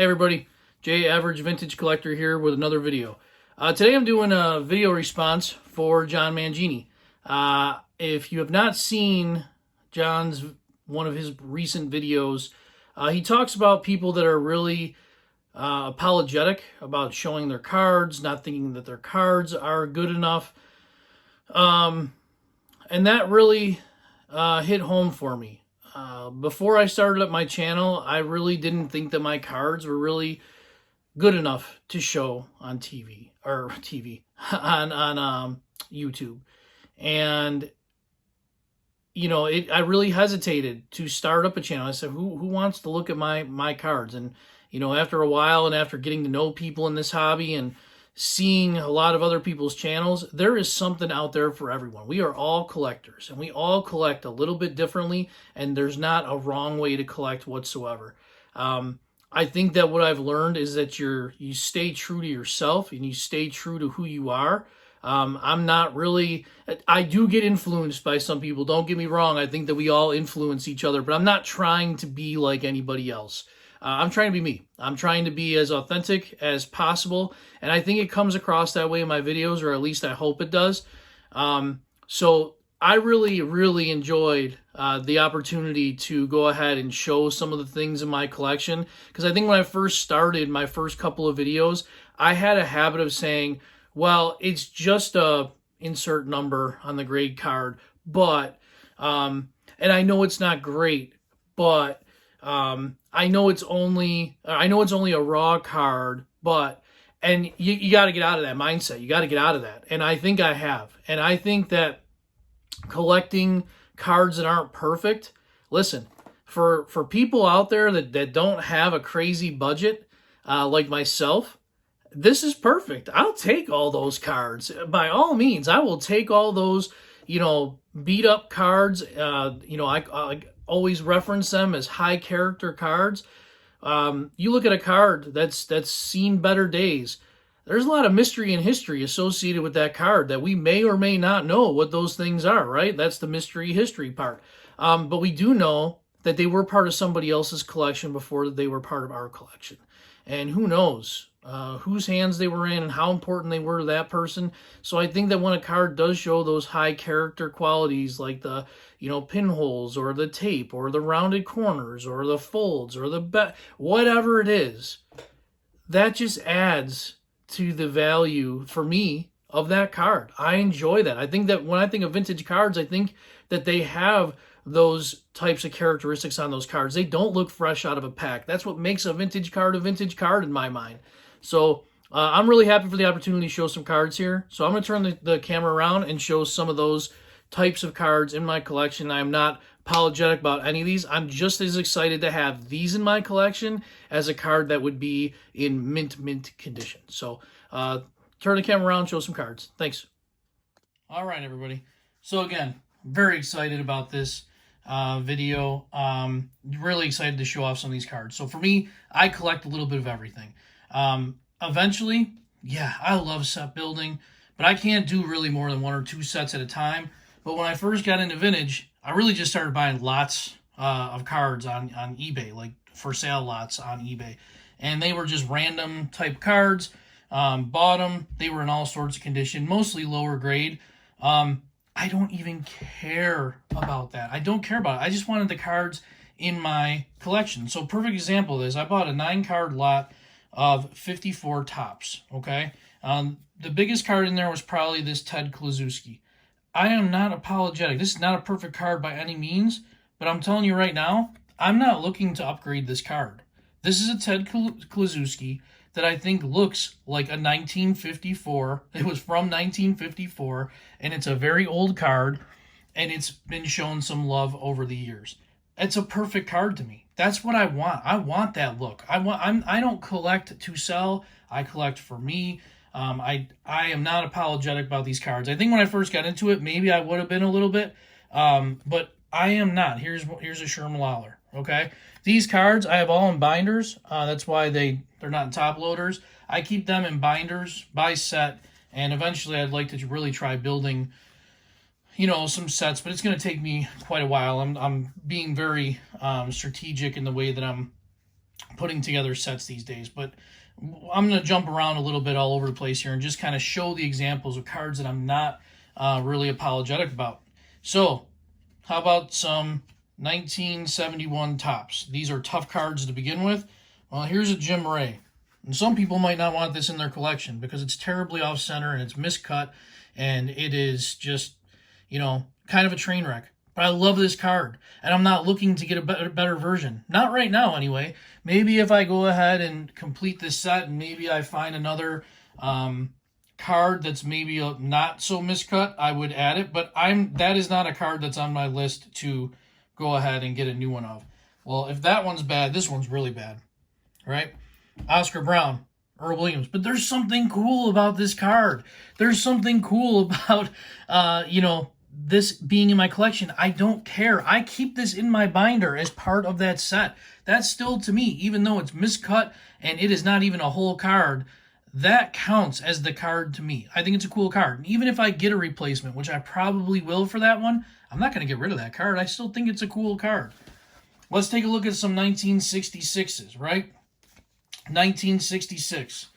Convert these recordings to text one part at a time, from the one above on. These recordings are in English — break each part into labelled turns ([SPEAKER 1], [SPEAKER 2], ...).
[SPEAKER 1] everybody, Jay Average Vintage Collector here with another video. Today I'm doing a video response for John Mangini. If you have not seen one of his recent videos, he talks about people that are really apologetic about showing their cards, not thinking that their cards are good enough. And that really hit home for me. Before I started up my channel, I really didn't think that my cards were really good enough to show on TV or on YouTube. And you know, I really hesitated to start up a channel. I said, who wants to look at my cards? And you know, after a while and after getting to know people in this hobby and seeing a lot of other people's channels, there is something out there for everyone. We are all collectors, and we all collect a little bit differently, and there's not a wrong way to collect whatsoever. I think that what I've learned is that you stay true to yourself and you stay true to who you are. I'm not really, I do get influenced by some people, don't get me wrong. I think that we all influence each other, but I'm not trying to be like anybody else. I'm trying to be me. I'm trying to be as authentic as possible, and I think it comes across that way in my videos, or at least I hope it does. So I really enjoyed the opportunity to go ahead and show some of the things in my collection, because I think when I first started my first couple of videos, I had a habit of saying, well, it's just a insert number on the grade card, but, and I know it's not great, but I know it's only a raw card, but, and you got to get out of that mindset. You got to get out of that. And I think I have. And I think that collecting cards that aren't perfect, listen, for people out there that don't have a crazy budget, like myself, this is perfect. I'll take all those cards. By all means, I will take all those, you know, beat up cards. You know, I always reference them as high character cards. You look at a card that's seen better days. There's a lot of mystery and history associated with that card that we may or may not know what those things are, right? That's the mystery history part. But we do know that they were part of somebody else's collection before they were part of our collection. And who knows whose hands they were in and how important they were to that person. So I think that when a card does show those high character qualities, like the, you know, pinholes or the tape or the rounded corners or the folds or the whatever it is, that just adds to the value for me of that card. I enjoy that. I think that when I think of vintage cards, I think that they have those types of characteristics on those cards. They don't look fresh out of a pack. That's what makes a vintage card in my mind. So I'm really happy for the opportunity to show some cards here. So I'm going to turn the camera around and show some of those types of cards in my collection. I'm not apologetic about any of these. I'm just as excited to have these in my collection as a card that would be in mint condition. So turn the camera around, show some cards. Thanks. All right, everybody. So again, very excited about this video. Really excited to show off some of these cards. So for me, I collect a little bit of everything. Eventually, yeah, I love set building, but I can't do really more than 1 or 2 sets at a time. But when I first got into vintage, I really just started buying lots of cards on eBay, like for sale lots on eBay. And they were just random type cards. Bought them. They were in all sorts of condition, mostly lower grade. I don't even care about that. I don't care about it. I just wanted the cards in my collection. So perfect example of this, I bought a 9-card lot of 54 tops, okay? The biggest card in there was probably this Ted Kluszewski. I am not apologetic. This is not a perfect card by any means, but I'm telling you right now, I'm not looking to upgrade this card. This is a Ted Kluszewski that I think looks like a 1954. It was from 1954, and it's a very old card, and it's been shown some love over the years. It's a perfect card to me. That's what I want. I want that look. I don't collect to sell. I collect for me. I am not apologetic about these cards. I think when I first got into it, maybe I would have been a little bit, but I am not. Here's a Sherman Lawler. Okay, these cards I have all in binders. That's why they're not in top loaders. I keep them in binders by set, and eventually I'd like to really try building, you know, some sets, but it's going to take me quite a while. I'm being very strategic in the way that I'm putting together sets these days. But I'm going to jump around a little bit all over the place here and just kind of show the examples of cards that I'm not really apologetic about. So, how about some 1971 Topps? These are tough cards to begin with. Well, here's a Jim Ray. And some people might not want this in their collection because it's terribly off-center and it's miscut and it is just, you know, kind of a train wreck. But I love this card, and I'm not looking to get a better version. Not right now, anyway. Maybe if I go ahead and complete this set and maybe I find another card that's maybe not so miscut, I would add it. But that is not a card that's on my list to go ahead and get a new one of. Well, if that one's bad, this one's really bad, right? Oscar Brown, Earl Williams. But there's something cool about this card. There's something cool about, this being in my collection. I don't care. I keep this in my binder as part of that set. That's still, to me, even though it's miscut and it is not even a whole card, that counts as the card to me. I think it's a cool card. And even if I get a replacement, which I probably will for that one, I'm not going to get rid of that card. I still think it's a cool card. Let's take a look at some 1966s, right? 1966.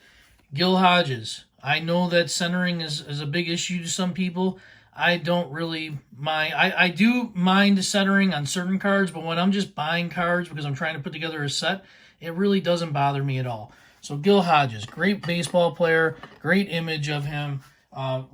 [SPEAKER 1] Gil Hodges. I know that centering is a big issue to some people. I don't really mind. I do mind centering on certain cards, but when I'm just buying cards because I'm trying to put together a set, it really doesn't bother me at all. So Gil Hodges, great baseball player, great image of him,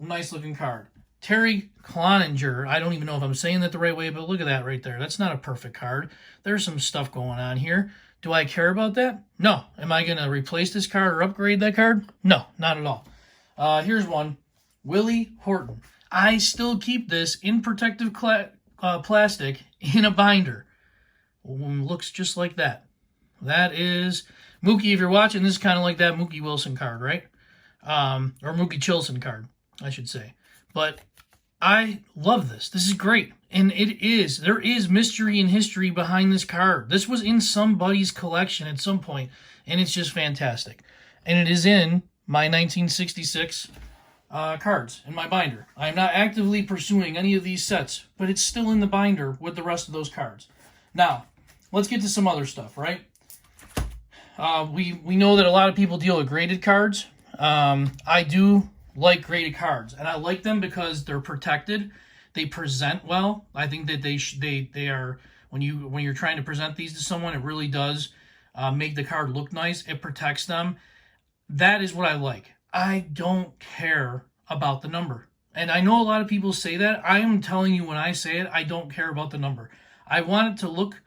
[SPEAKER 1] nice looking card. Terry Cloninger, I don't even know if I'm saying that the right way, but look at that right there. That's not a perfect card. There's some stuff going on here. Do I care about that? No. Am I going to replace this card or upgrade that card? No, not at all. Here's one. Willie Horton. I still keep this in protective plastic in a binder. Looks just like that. That is Mookie. If you're watching, this is kind of like that Mookie Wilson card, right? Or Mookie Chilson card, I should say. But I love this. This is great. And there is mystery and history behind this card. This was in somebody's collection at some point, and it's just fantastic. And it is in my 1966 cards in my binder. I am not actively pursuing any of these sets, but it's still in the binder with the rest of those cards. Now, let's get to some other stuff, right? We know that a lot of people deal with graded cards. I do like graded cards, and I like them because they're protected. They present well. I think that they are, when you're trying to present these to someone, it really does make the card look nice. It protects them. That is what I like. I don't care about the number. And I know a lot of people say that. I am telling you, when I say it, I don't care about the number. I want it to look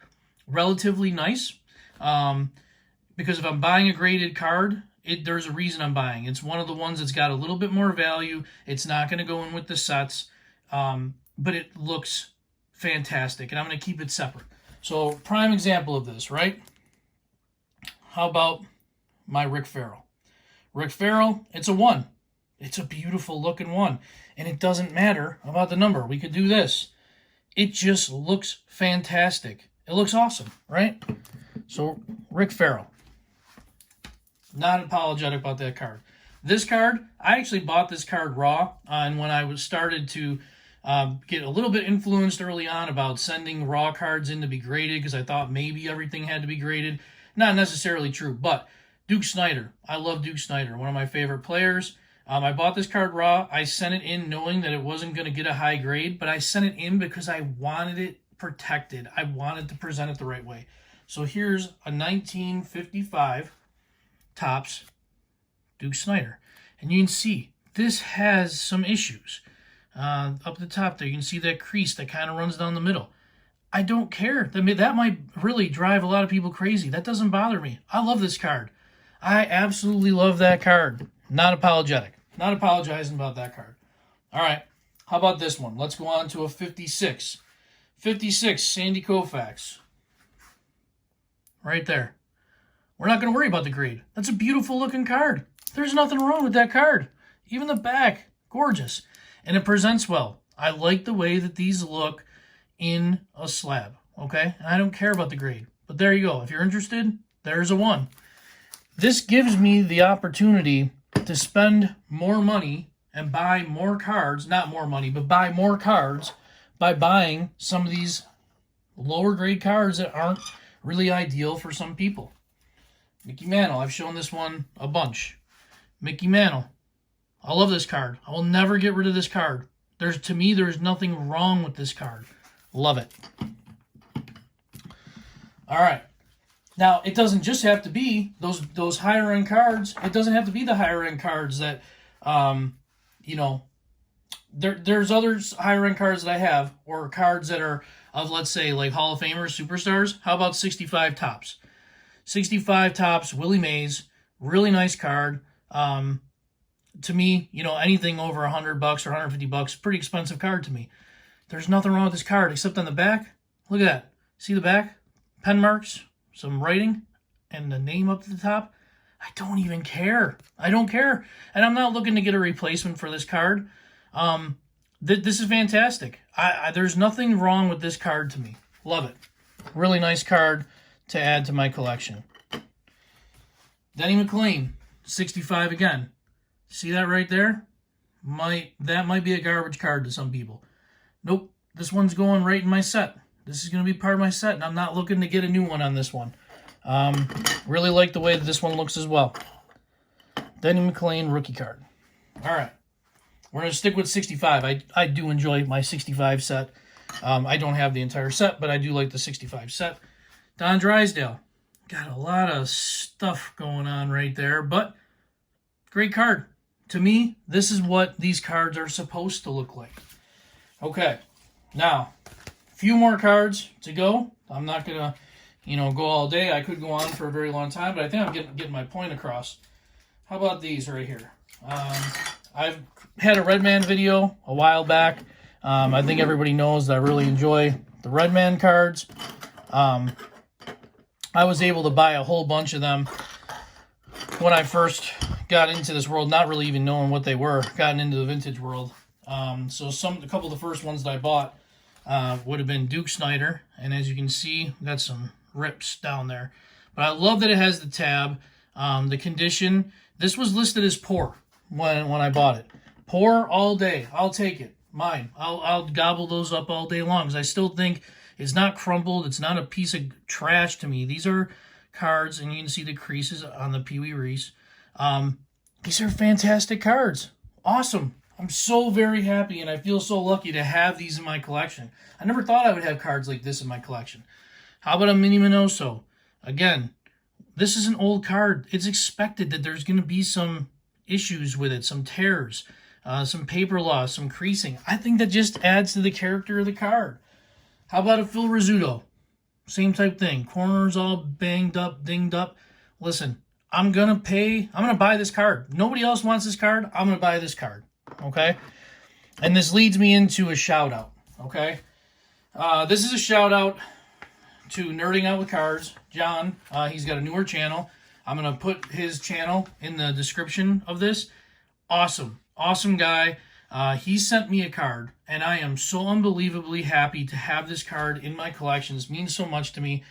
[SPEAKER 1] relatively nice. Because if I'm buying a graded card, there's a reason I'm buying. It's one of the ones that's got a little bit more value. It's not going to go in with the sets. But it looks fantastic. And I'm going to keep it separate. So, prime example of this, right? How about my Rick Farrell? Rick Farrell, it's a 1. It's a beautiful looking 1. And it doesn't matter about the number. We could do this. It just looks fantastic. It looks awesome, right? So, Rick Farrell. Not apologetic about that card. This card, I actually bought this card raw. And when I started to get a little bit influenced early on about sending raw cards in to be graded, because I thought maybe everything had to be graded. Not necessarily true, but Duke Snider. I love Duke Snider, one of my favorite players. I bought this card raw. I sent it in knowing that it wasn't going to get a high grade, but I sent it in because I wanted it protected. I wanted to present it the right way. So here's a 1955 Topps Duke Snider. And you can see this has some issues. Up at the top there, you can see that crease that kind of runs down the middle. I don't care. That might really drive a lot of people crazy. That doesn't bother me. I love this card. I absolutely love that card. Not apologetic. Not apologizing about that card. All right. How about this one? Let's go on to a 56. 56, Sandy Koufax. Right there. We're not going to worry about the grade. That's a beautiful looking card. There's nothing wrong with that card. Even the back, gorgeous. And it presents well. I like the way that these look in a slab, okay? And I don't care about the grade. But there you go. If you're interested, there's a 1. This gives me the opportunity to spend more money and buy more cards, not more money, but buy more cards by buying some of these lower grade cards that aren't really ideal for some people. Mickey Mantle. I've shown this one a bunch. Mickey Mantle. I love this card. I will never get rid of this card. To me, there's nothing wrong with this card. Love it. All right. Now, it doesn't just have to be those higher end cards. It doesn't have to be the higher end cards that, you know, there's other higher end cards that I have, or cards that are of, let's say, like Hall of Famers, superstars. How about 65 Tops? 65 Tops, Willie Mays, really nice card. To me, you know, anything over $100 or $150, pretty expensive card to me. There's nothing wrong with this card except on the back. Look at that. See the back? Pen marks, some writing, and the name up at the top. I don't even care. I don't care. And I'm not looking to get a replacement for this card. This is fantastic. There's nothing wrong with this card to me. Love it. Really nice card to add to my collection. Denny McLain, 65 again. See that right there? That might be a garbage card to some people. Nope, this one's going right in my set. This is going to be part of my set, and I'm not looking to get a new one on this one. Really like the way that this one looks as well. Denny McLain rookie card. All right, we're going to stick with 65. I do enjoy my 65 set. I don't have the entire set, but I do like the 65 set. Don Drysdale. Got a lot of stuff going on right there, but great card. To me, this is what these cards are supposed to look like. Okay, now, a few more cards to go. I'm not going to, go all day. I could go on for a very long time, but I think I'm getting my point across. How about these right here? I've had a Redman video a while back. I think everybody knows that I really enjoy the Redman cards. I was able to buy a whole bunch of them when I first got into this world, not really even knowing what they were, gotten into the vintage world. So a couple of the first ones that I bought would have been Duke Snider, and as you can see, got some rips down there. But I love that it has the tab, the condition. This was listed as poor when I bought it. Poor all day. I'll take it. Mine. I'll gobble those up all day long, because I still think it's not crumpled. It's not a piece of trash to me. These are cards, and you can see the creases on the Pee Wee Reese. These are fantastic cards. Awesome. I'm so very happy, and I feel so lucky to have these in my collection. I never thought I would have cards like this in my collection. How about a Mini Minoso? Again, this is an old card. It's expected that there's going to be some issues with it, some tears, some paper loss, some creasing. I think that just adds to the character of the card. How about a Phil Rizzuto? Same type thing. Corners all banged up, dinged up. Listen, I'm going to buy this card. Nobody else wants this card. I'm going to buy this card. Okay? And this leads me into a shout out. Okay? This is a shout out to Nerding Out with Cards. John, he's got a newer channel. I'm going to put his channel in the description of this. Awesome. Awesome guy. He sent me a card, and I am so unbelievably happy to have this card in my collection. This means so much to me.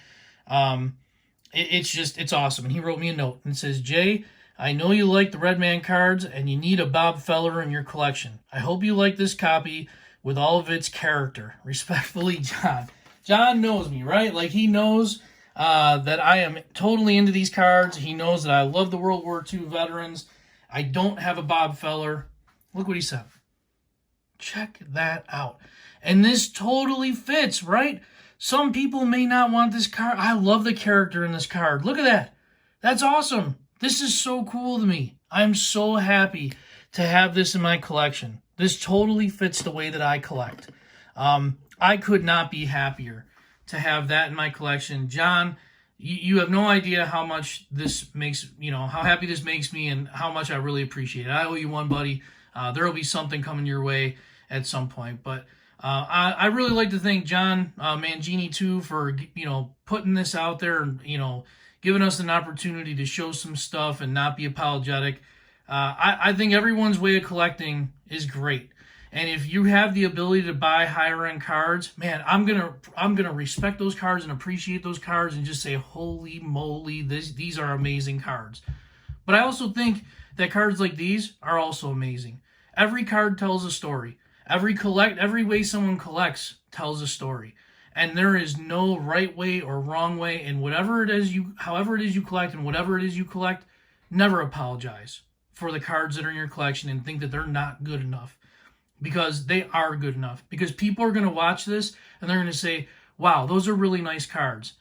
[SPEAKER 1] It's awesome. And he wrote me a note and says, Jay, I know you like the Redman cards and you need a Bob Feller in your collection. I hope you like this copy with all of its character. Respectfully, John. John knows me, right? Like, he knows that I am totally into these cards. He knows that I love the World War II veterans. I don't have a Bob Feller. Look what he said. Check that out. And this totally fits, right? Some people may not want this card. I love the character in this card. Look at that. That's awesome. This is so cool to me. I'm so happy to have this in my collection. This totally fits the way that I collect. I could not be happier to have that in my collection. John, you have no idea how much this makes, how happy this makes me and how much I really appreciate it. I owe you one, buddy. There will be something coming your way at some point. But I really like to thank John Mangini, too, for, putting this out there and, giving us an opportunity to show some stuff and not be apologetic. I think everyone's way of collecting is great. And if you have the ability to buy higher end cards, man, I'm gonna respect those cards and appreciate those cards and just say, holy moly, these are amazing cards. But I also think that cards like these are also amazing. Every card tells a story. Every way someone collects tells a story. And there is no right way or wrong way. And however it is you collect and whatever it is you collect, never apologize for the cards that are in your collection and think that they're not good enough, because they are good enough. Because people are going to watch this and they're going to say, wow, those are really nice cards.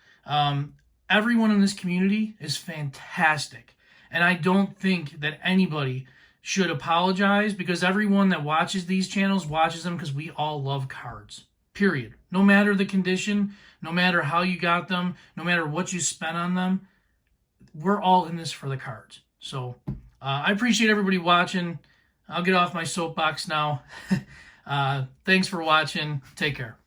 [SPEAKER 1] Everyone in this community is fantastic. And I don't think that anybody should apologize, because everyone that watches these channels watches them because we all love cards. Period. No matter the condition, no matter how you got them, no matter what you spent on them, we're all in this for the cards. So I appreciate everybody watching. I'll get off my soapbox now. Thanks for watching. Take care.